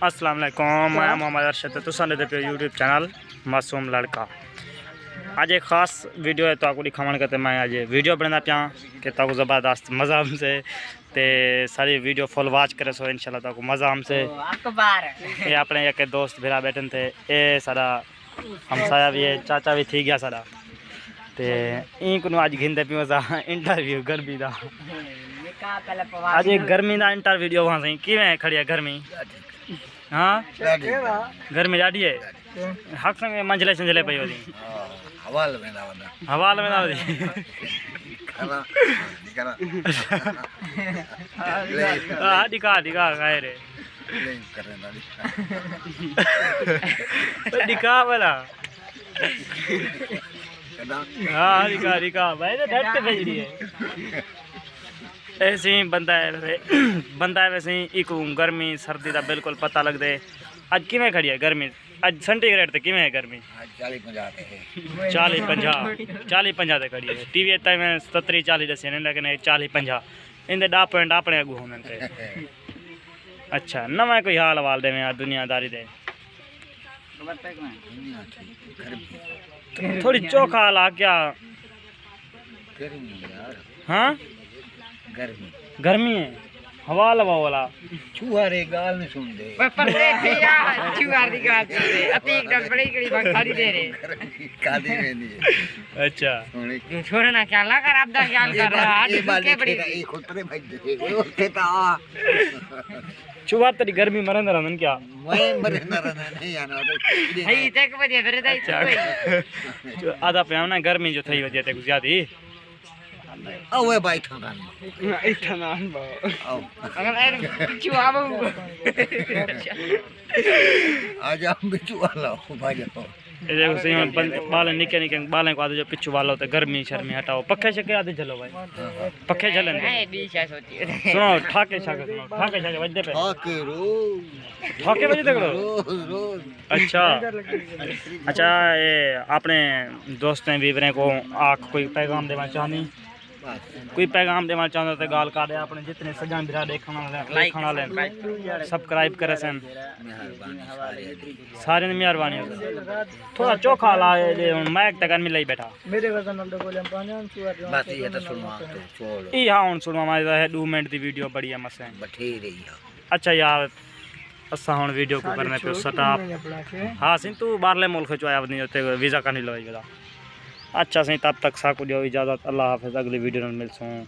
अस्सलाम वालेकुम, मैं मोहम्मद अरशद तो सन पे यूट्यूब चैनल मासूम लड़का। आज एक ख़ास वीडियो है तो आपको दिखाने करते मैं आज वीडियो बनाना पिया कि ताको ज़बरदस्त मज़ा हमसे ते सारी वीडियो फुल वॉच करे सो इंशाल्लाह ताको मज़ा हमसे। ये अपने एक दोस्त भरा बैठे थे, ये सारा हमसाया भी है, चाचा भी थी गया सारा ते इन को आज घिंदे पियो सा इंटरव्यू गर्मी का। आज एक गर्मी का इंटरव्यू वहाँ से किवें खड़ी है गर्मी? हाँ गर्मी ॾाढी है, हक संग मंझले संझले पई होती हवाल में ना वना हवाल में ना होती। खाना दिखाना हाँ दिखा दिखा खाए रे ले करने वाली दिखा वाला। कदा हाँ दिखा दिखा भाई तो डट के भेज रही है। ऐसे ही बंदा है वैसे ही एक गर्मी सर्दी का बिल्कुल पता लगता है। अज किमें खड़ी है गर्मी? अज सेंटीग्रेड ते किमें है गर्मी? 40-50 है 40-50 ते खड़ी है। टीवी तक में 70-40 दसे ने, लेकिन 40-50 इंदे 10 पॉइंट अपने अगू होने ते। अच्छा नवा कोई हाल वाल दे में दुनियादारी दे थोड़ी चोखा हाल आ क्या? गर्मी यार, हाँ गर्मी गर्मी है, हवा लवा वाला छुहारे गाल में सुन दे छुहार दी गाल सुन दे अति एकदम बड़ी बड़ी बंगाली दे रे कादी में नहीं है। अच्छा सोने छोड़ना क्या ला कर आपदा ख्याल कर रहा है ये बाल के बड़ी ये खुतरे भाई दे वो कहता चुवार तेरी गर्मी मरन रहन क्या? मैं मरे ना रहना नहीं आना हई तक बजे फिर दई जो आधा पे ना गर्मी जो थई वजह ते कुछ ज्यादा ही ओए भाई थाना इतना बा आओ अगर पिछु आबू आज हम बिचू वाला भाई जाओ ये देखो सही में बाल निके निके बालें को आधे जो पिछु वालो तो गर्मी शर्मी हटाओ। पक्के शके आधे चलो भाई, पक्के चलन दे। ए बीचा सोती है सुनो ठाके शाके सुनो ठाके शाके बजदे पे ठाके रोज ठाके बजे तक लो। रोज रोज अच्छा अच्छा ये अपने दोस्तें वीवरें को आख कोई पैगाम देना चाहनी? कोई पैगाम देना चाहता तो गाल काटे अपने जितने सजान बिरा देखना ले सब्सक्राइब करे सन सारे ने मेहरबानी हो। थोड़ा चोखा ला ले मैक तक मिल ही बैठा मेरे वजन नल बोले पानी बस ये तो सुनवा तो छोड़ ई हाँ हुन सुनवा मारी है 2 मिनट की वीडियो बढ़िया मसे बथेरे ही अच्छा यार असा हुन वीडियो को करने पे स्टॉप। हाँ सिंह तू बाहरले मुल्क चो आया नहीं होते वीज़ा का नहीं लगा। अच्छा सही तब तक साकू जो इजाज़त, अल्लाह हाफिज़, अगली वीडियो में मिलसूँ।